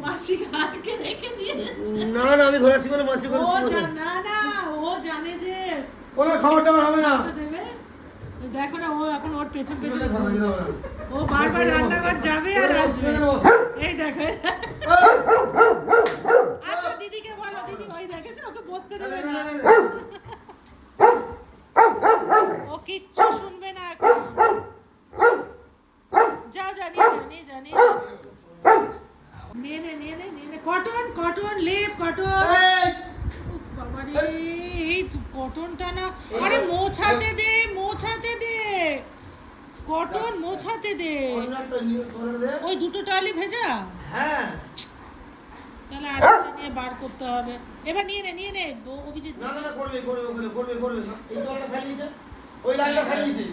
মাসি আটকে রেখে দিয়েছে। না না আমি ঘোরাচ্ছি বলে মাসি করে না না ও জানে যে কোনো খাবার টাবার হবে না। দেবে। দেখো না ও এখন ওর পেছন পেছন ও বারবার রান্নাঘর যাবে আর আসবে। এই দেখো আচ্ছা দিদিকে বলো, দিদি ওই দেখেছো ওকে বসতে দেবে না, ও কিচ্ছু শুনবে না এখন। যা জানি জানি নিয়ে নে কটন কটন লেপ কটন। বাবারে এই কটনটা না, আরে মোছাতে দে কটন মোছাতে দে। ওই দুটো টালি ভেজা, হ্যাঁ তাহলে আরেকটা নিয়ে বার করতে হবে। এবার নিয়ে নে অভিজিৎ। না করবে এই জলটা ফেলিয়েছে, ওই লাইনটা ফেলিয়েছে,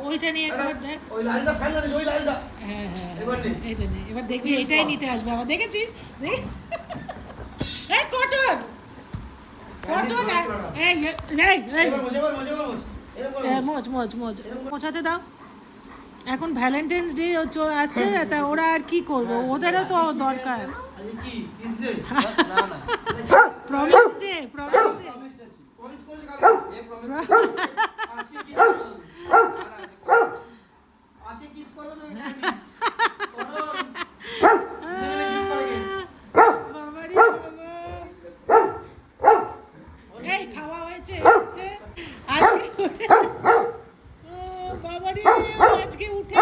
ওইটা নিয়ে একবার দেখ। ওই লাইনটা ফেললে ওই লাইনটা। হ্যাঁ এবার নে এইটা নে, এবার দেখবি এটাই নিতে আসবে আবার। দেখেছিস দেখ এই কটন মোছাতে দাও। এখন ভ্যালেন্টাইন্স ডে আসছে, তা ওরা আর কি করবে, ওদেরও তো দরকার। প্রমিস ডে এই খাওয়া হয়েছে বাবারে আজকে উঠে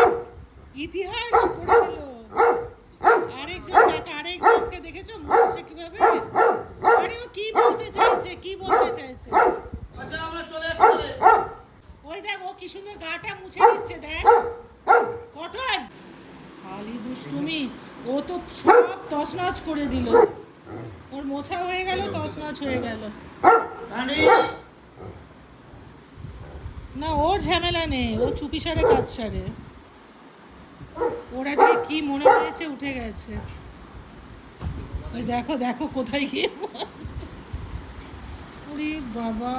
ইতিহাস পড়ে গেল। আরেকজনকে দেখেছো মুছে কিভাবে? আরে ও কি বলতে চাইছে আচ্ছা আমরা চলে যাচ্ছি। ওই দেখ ও কি সুন্দর গাটা মুছে দিচ্ছে, দেখ কটন। খালি দুষ্টুমি, ও তো সব তছনছ করে দিল। ওর মোছা হয়ে গেল, তছনছ হয়ে গেল। না ওর ঝামেলা নেই, ও চুপি সারে কাজ সারে। ওরা যে কি মনে হয়েছে উঠে গেছে। ওই দেখো কোথায় গিয়ে ওরে বাবা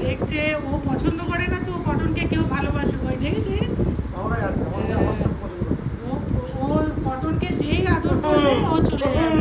দেখছে। ও পছন্দ করে না তো কটনকে কেউ ভালোবাসে, ওই দেখেছে ও কটনকে যেই আদর করবে ও চলে যাবে।